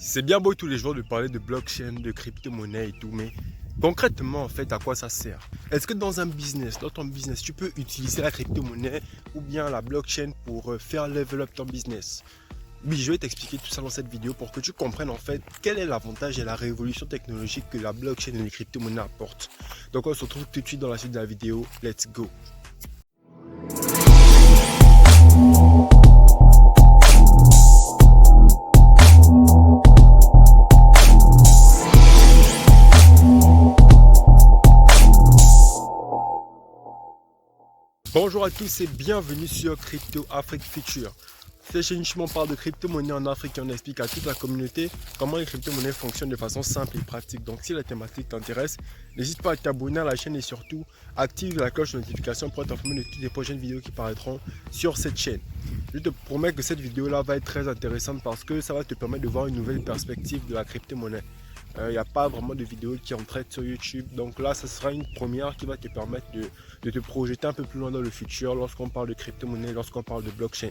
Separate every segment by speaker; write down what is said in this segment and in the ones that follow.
Speaker 1: C'est bien beau tous les jours de parler de blockchain, de crypto-monnaie et tout, mais concrètement, en fait, à quoi ça sert? Est-ce que dans un business, dans ton business, tu peux utiliser la crypto-monnaie ou bien la blockchain pour faire level up ton business? Oui, je vais t'expliquer tout ça dans cette vidéo pour que tu comprennes en fait quel est l'avantage et la révolution technologique que la blockchain et les crypto-monnaies apportent. Donc on se retrouve tout de suite dans la suite de la vidéo. Let's go! Bonjour à tous et bienvenue sur Crypto Afrique Future. Cette chaîne on parle de crypto-monnaie en Afrique et on explique à toute la communauté comment les crypto-monnaies fonctionnent de façon simple et pratique. Donc si la thématique t'intéresse, n'hésite pas à t'abonner à la chaîne et surtout active la cloche de notification pour être informé de toutes les prochaines vidéos qui paraîtront sur cette chaîne. Je te promets que cette vidéo là va être très intéressante parce que ça va te permettre de voir une nouvelle perspective de la crypto-monnaie. Il n'y a pas vraiment de vidéos qui en traitent sur YouTube. Donc là, ce sera une première qui va te permettre de te projeter un peu plus loin dans le futur lorsqu'on parle de crypto-monnaie, lorsqu'on parle de blockchain.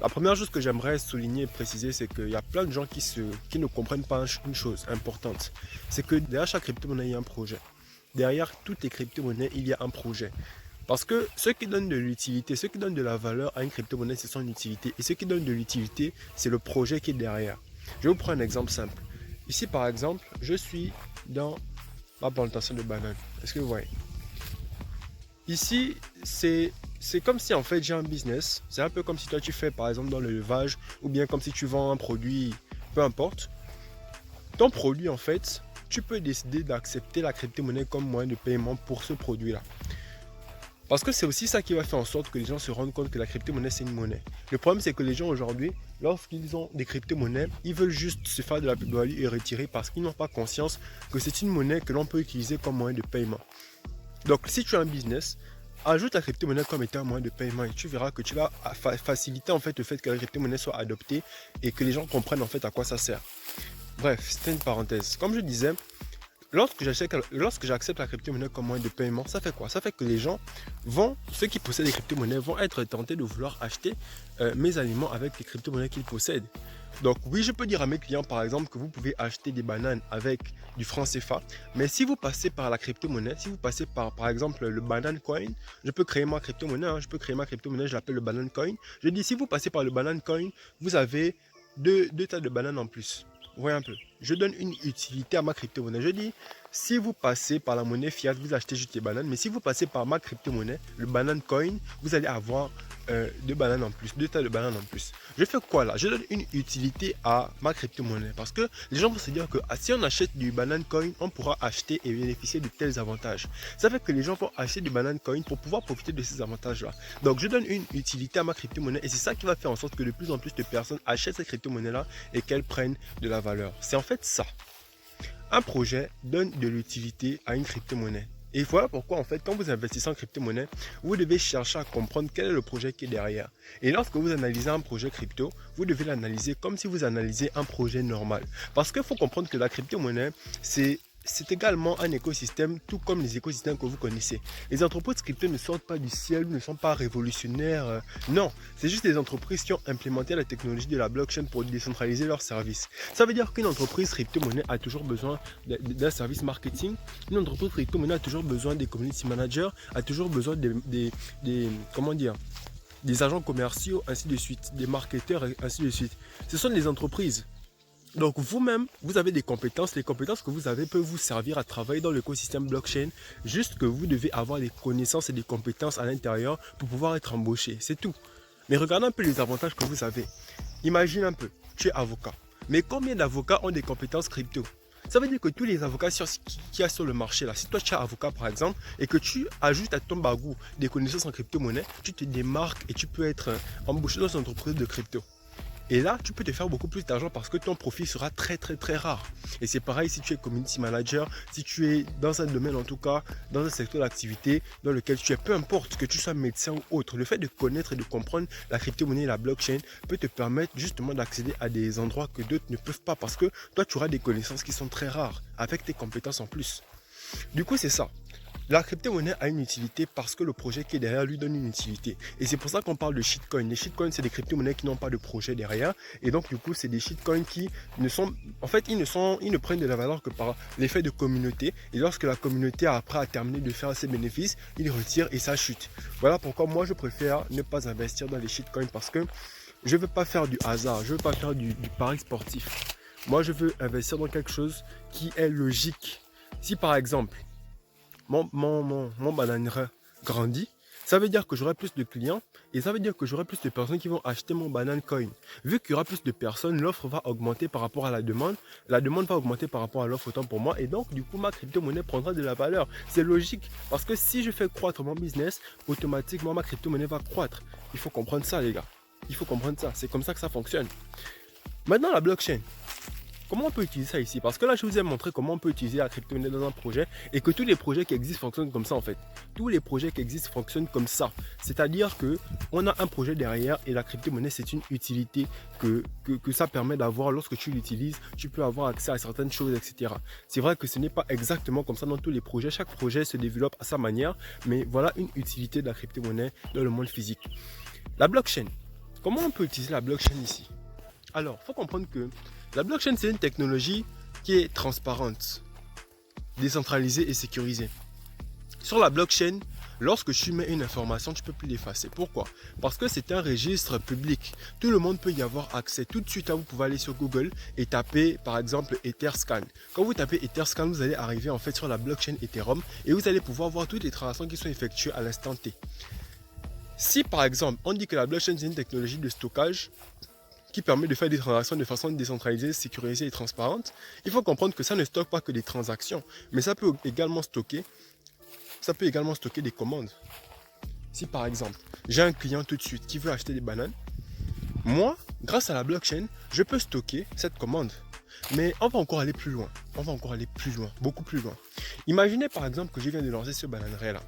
Speaker 1: La première chose que j'aimerais souligner et préciser, c'est qu'il y a plein de gens qui ne comprennent pas une chose importante. C'est que derrière chaque crypto-monnaie, il y a un projet. Derrière toutes les crypto-monnaies, il y a un projet. Parce que ce qui donne de l'utilité, ce qui donne de la valeur à une crypto-monnaie, c'est son utilité. Et ce qui donne de l'utilité, c'est le projet qui est derrière. Je vais vous prendre un exemple simple. Ici, par exemple, je suis dans ma plantation de bananes. Est-ce que vous voyez? Ici, c'est comme si en fait j'ai un business. C'est un peu comme si toi tu fais par exemple dans l'élevage ou bien comme si tu vends un produit, peu importe. Ton produit en fait, tu peux décider d'accepter la crypto-monnaie comme moyen de paiement pour ce produit-là. Parce que c'est aussi ça qui va faire en sorte que les gens se rendent compte que la crypto-monnaie c'est une monnaie. Le problème c'est que les gens aujourd'hui, lorsqu'ils ont des crypto-monnaies, ils veulent juste se faire de la plus-value et retirer parce qu'ils n'ont pas conscience que c'est une monnaie que l'on peut utiliser comme moyen de paiement. Donc si tu as un business, ajoute la crypto-monnaie comme étant un moyen de paiement et tu verras que tu vas faciliter en fait le fait que la crypto-monnaie soit adoptée et que les gens comprennent en fait à quoi ça sert. Bref, c'était une parenthèse. Comme je disais, lorsque j'accepte la crypto-monnaie comme moyen de paiement, ça fait quoi? Ça fait que les gens ceux qui possèdent les crypto-monnaies vont être tentés de vouloir acheter mes aliments avec les crypto-monnaies qu'ils possèdent. Donc oui, je peux dire à mes clients par exemple que vous pouvez acheter des bananes avec du franc CFA, mais si vous passez par la crypto-monnaie, si vous passez par exemple le Banane Coin, je peux créer ma crypto-monnaie, je peux créer ma crypto-monnaie, je l'appelle le Banane Coin. Je dis si vous passez par le Banane Coin, vous avez deux tas de bananes en plus. Voyez un peu. Je donne une utilité à ma crypto-monnaie. Je dis, si vous passez par la monnaie fiat, vous achetez juste des bananes. Mais si vous passez par ma crypto-monnaie, le Banane Coin, vous allez avoir deux bananes en plus, deux tas de bananes en plus. Je fais quoi là? Je donne une utilité à ma crypto-monnaie. Parce que les gens vont se dire que si on achète du Banane Coin, on pourra acheter et bénéficier de tels avantages. Ça fait que les gens vont acheter du Banane Coin pour pouvoir profiter de ces avantages-là. Donc je donne une utilité à ma crypto-monnaie et c'est ça qui va faire en sorte que de plus en plus de personnes achètent cette crypto-monnaie-là et qu'elles prennent de la valeur. C'est en fait ça. Un projet donne de l'utilité à une crypto-monnaie. Et voilà pourquoi en fait quand vous investissez en crypto-monnaie, vous devez chercher à comprendre quel est le projet qui est derrière. Et lorsque vous analysez un projet crypto, vous devez l'analyser comme si vous analysez un projet normal. Parce qu'il faut comprendre que la crypto-monnaie, c'est également un écosystème, tout comme les écosystèmes que vous connaissez. Les entreprises crypto ne sortent pas du ciel, ne sont pas révolutionnaires. Non, c'est juste des entreprises qui ont implémenté la technologie de la blockchain pour décentraliser leurs services. Ça veut dire qu'une entreprise crypto-monnaie a toujours besoin d'un service marketing. Une entreprise crypto-monnaie a toujours besoin des community managers, a toujours besoin comment dire, des agents commerciaux, ainsi de suite, des marketeurs, ainsi de suite. Ce sont des entreprises. Donc vous-même, vous avez des compétences. Les compétences que vous avez peuvent vous servir à travailler dans l'écosystème blockchain. Juste que vous devez avoir des connaissances et des compétences à l'intérieur pour pouvoir être embauché. C'est tout. Mais regardez un peu les avantages que vous avez. Imagine un peu, tu es avocat. Mais combien d'avocats ont des compétences crypto? Ça veut dire que tous les avocats qu'il y a sur le marché là, si toi tu es avocat par exemple et que tu ajoutes à ton bagou des connaissances en crypto-monnaie, tu te démarques et tu peux être embauché dans une entreprise de crypto. Et là, tu peux te faire beaucoup plus d'argent parce que ton profit sera très rare. Et c'est pareil si tu es community manager, si tu es dans un domaine en tout cas, dans un secteur d'activité dans lequel tu es, peu importe que tu sois médecin ou autre, le fait de connaître et de comprendre la crypto-monnaie et la blockchain peut te permettre justement d'accéder à des endroits que d'autres ne peuvent pas parce que toi tu auras des connaissances qui sont très rares avec tes compétences en plus. Du coup c'est ça. La crypto-monnaie a une utilité parce que le projet qui est derrière lui donne une utilité. Et c'est pour ça qu'on parle de shitcoin. Les shitcoins, c'est des crypto-monnaies qui n'ont pas de projet derrière. Et donc, du coup, c'est des shitcoins qui ne sont... En fait, ils ne prennent de la valeur que par l'effet de communauté. Et lorsque la communauté après a terminé de faire ses bénéfices, ils retirent et ça chute. Voilà pourquoi moi, je préfère ne pas investir dans les shitcoins parce que je ne veux pas faire du hasard. Je ne veux pas faire du pari sportif. Moi, je veux investir dans quelque chose qui est logique. Si par exemple, mon bananera grandit, ça veut dire que j'aurai plus de clients et ça veut dire que j'aurai plus de personnes qui vont acheter mon banane coin. Vu qu'il y aura plus de personnes, l'offre va augmenter par rapport à la demande va augmenter par rapport à l'offre autant pour moi et donc du coup ma crypto-monnaie prendra de la valeur. C'est logique parce que si je fais croître mon business, automatiquement ma crypto-monnaie va croître. Il faut comprendre ça les gars, il faut comprendre ça, c'est comme ça que ça fonctionne. Maintenant la blockchain. Comment on peut utiliser ça ici? Parce que là, je vous ai montré comment on peut utiliser la crypto-monnaie dans un projet et que tous les projets qui existent fonctionnent comme ça en fait. Tous les projets qui existent fonctionnent comme ça. C'est-à-dire qu'on a un projet derrière et la crypto-monnaie, c'est une utilité que ça permet d'avoir. Lorsque tu l'utilises, tu peux avoir accès à certaines choses, etc. C'est vrai que ce n'est pas exactement comme ça dans tous les projets. Chaque projet se développe à sa manière, mais voilà une utilité de la crypto-monnaie dans le monde physique. La blockchain. Comment on peut utiliser la blockchain ici? Alors, il faut comprendre que la blockchain, c'est une technologie qui est transparente, décentralisée et sécurisée. Sur la blockchain, lorsque tu mets une information, tu ne peux plus l'effacer. Pourquoi? Parce que c'est un registre public. Tout le monde peut y avoir accès. Tout de suite, vous pouvez aller sur Google et taper, par exemple, Etherscan. Quand vous tapez Etherscan, vous allez arriver en fait sur la blockchain Ethereum et vous allez pouvoir voir toutes les transactions qui sont effectuées à l'instant T. Si, par exemple, on dit que la blockchain, c'est une technologie de stockage, qui permet de faire des transactions de façon décentralisée, sécurisée et transparente, il faut comprendre que ça ne stocke pas que des transactions, mais ça peut également stocker des commandes. Si par exemple, j'ai un client tout de suite qui veut acheter des bananes, moi, grâce à la blockchain, je peux stocker cette commande. Mais on va encore aller plus loin. Beaucoup plus loin. Imaginez par exemple que je viens de lancer ce bananeraie là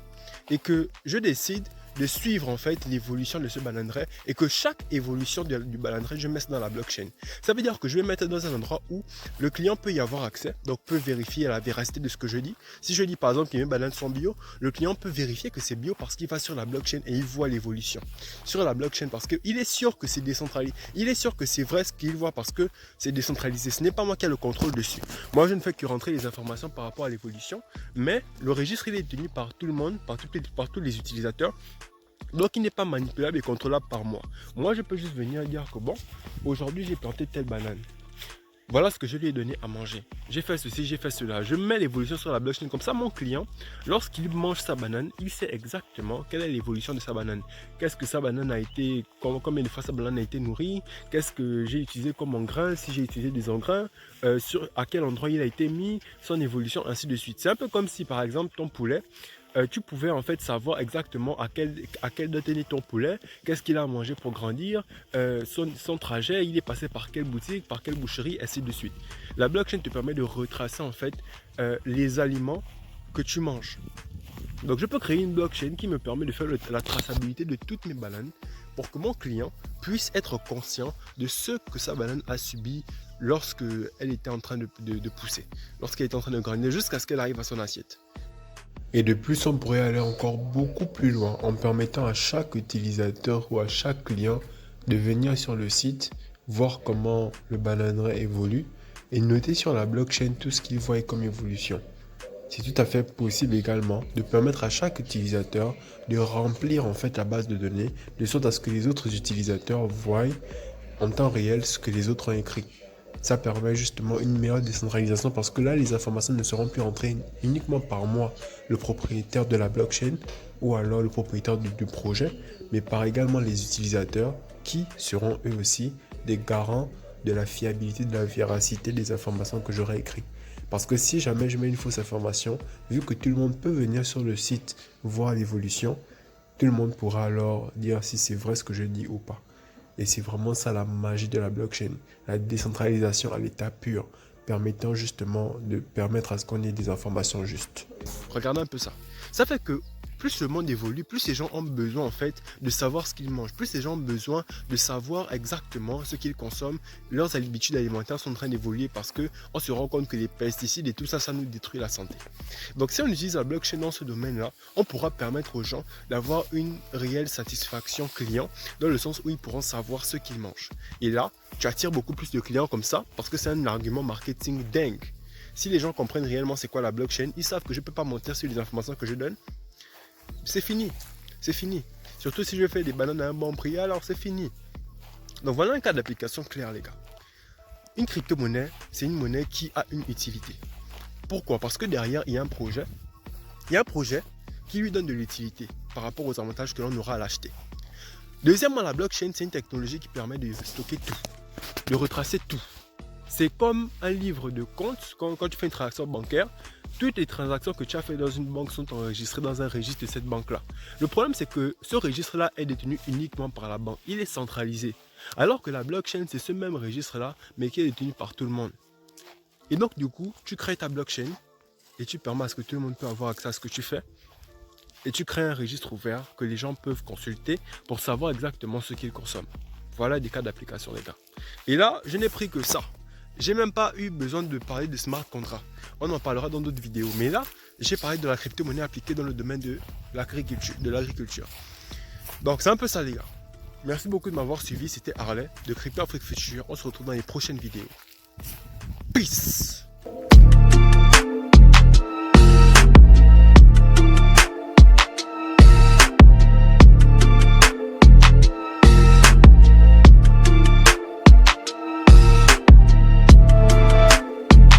Speaker 1: et que je décide de suivre en fait l'évolution de ce bananeraie et que chaque évolution du bananeraie, je mets ça dans la blockchain. Ça veut dire que je vais mettre dans un endroit où le client peut y avoir accès, donc peut vérifier la véracité de ce que je dis. Si je dis par exemple que mes bananes sont bio, le client peut vérifier que c'est bio parce qu'il va sur la blockchain et il voit l'évolution. Sur la blockchain parce qu'il est sûr que c'est décentralisé. Il est sûr que c'est vrai ce qu'il voit parce que c'est décentralisé. Ce n'est pas moi qui ai le contrôle dessus. Moi, je ne fais que rentrer les informations par rapport à l'évolution, mais le registre il est tenu par tout le monde, par tous les utilisateurs. Donc il n'est pas manipulable et contrôlable par moi. Moi je peux juste venir dire que bon, aujourd'hui j'ai planté telle banane. Voilà ce que je lui ai donné à manger. J'ai fait ceci, j'ai fait cela. Je mets l'évolution sur la blockchain. Comme ça mon client, lorsqu'il mange sa banane, il sait exactement quelle est l'évolution de sa banane. Qu'est-ce que sa banane a été, combien de fois sa banane a été nourrie, qu'est-ce que j'ai utilisé comme engrais, si j'ai utilisé des engrais, à quel endroit il a été mis, son évolution, ainsi de suite. C'est un peu comme si par exemple ton poulet, tu pouvais en fait savoir exactement à quelle date est né ton poulet, qu'est-ce qu'il a mangé pour grandir, son trajet, il est passé par quelle boutique, par quelle boucherie, ainsi de suite. La blockchain te permet de retracer en fait les aliments que tu manges. Donc je peux créer une blockchain qui me permet de faire la traçabilité de toutes mes bananes pour que mon client puisse être conscient de ce que sa banane a subi lorsqu'elle était en train de pousser, lorsqu'elle était en train de grandir, jusqu'à ce qu'elle arrive à son assiette. Et de plus, on pourrait aller encore beaucoup plus loin en permettant à chaque utilisateur ou à chaque client de venir sur le site, voir comment le bananeraie évolue et noter sur la blockchain tout ce qu'il voit comme évolution. C'est tout à fait possible également de permettre à chaque utilisateur de remplir en fait la base de données de sorte à ce que les autres utilisateurs voient en temps réel ce que les autres ont écrit. Ça permet justement une meilleure décentralisation parce que là, les informations ne seront plus rentrées uniquement par moi, le propriétaire de la blockchain ou alors le propriétaire du projet, mais par également les utilisateurs qui seront eux aussi des garants de la fiabilité, de la véracité des informations que j'aurai écrites. Parce que si jamais je mets une fausse information, vu que tout le monde peut venir sur le site voir l'évolution, tout le monde pourra alors dire si c'est vrai ce que je dis ou pas. Et c'est vraiment ça la magie de la blockchain, la décentralisation à l'état pur, permettant justement de permettre à ce qu'on ait des informations justes. Regardez un peu ça. Ça fait que plus le monde évolue, plus les gens ont besoin en fait de savoir ce qu'ils mangent, plus les gens ont besoin de savoir exactement ce qu'ils consomment. Leurs habitudes alimentaires sont en train d'évoluer parce qu'on se rend compte que les pesticides et tout ça, ça nous détruit la santé. Donc si on utilise la blockchain dans ce domaine-là, on pourra permettre aux gens d'avoir une réelle satisfaction client, dans le sens où ils pourront savoir ce qu'ils mangent. Et là, tu attires beaucoup plus de clients comme ça, parce que c'est un argument marketing dingue. Si les gens comprennent réellement c'est quoi la blockchain, ils savent que je ne peux pas mentir sur les informations que je donne. C'est fini. C'est fini. Surtout si je fais des bananes à un bon prix, alors c'est fini. Donc voilà un cas d'application clair, les gars. Une crypto-monnaie, c'est une monnaie qui a une utilité. Pourquoi? Parce que derrière, il y a un projet. Il y a un projet qui lui donne de l'utilité par rapport aux avantages que l'on aura à l'acheter. Deuxièmement, la blockchain, c'est une technologie qui permet de stocker tout, de retracer tout. C'est comme un livre de compte. Quand tu fais une transaction bancaire, toutes les transactions que tu as faites dans une banque sont enregistrées dans un registre de cette banque-là. Le problème, c'est que ce registre-là est détenu uniquement par la banque. Il est centralisé. Alors que la blockchain, c'est ce même registre-là, mais qui est détenu par tout le monde. Et donc, du coup, tu crées ta blockchain et tu permets à ce que tout le monde peut avoir accès à ce que tu fais. Et tu crées un registre ouvert que les gens peuvent consulter pour savoir exactement ce qu'ils consomment. Voilà des cas d'application, les gars. Et là, je n'ai pris que ça. J'ai même pas eu besoin de parler de smart contract. On en parlera dans d'autres vidéos. Mais là, j'ai parlé de la crypto-monnaie appliquée dans le domaine de l'agriculture. Donc, c'est un peu ça, les gars. Merci beaucoup de m'avoir suivi. C'était Harley de Crypto Afrique Future. On se retrouve dans les prochaines vidéos. Peace!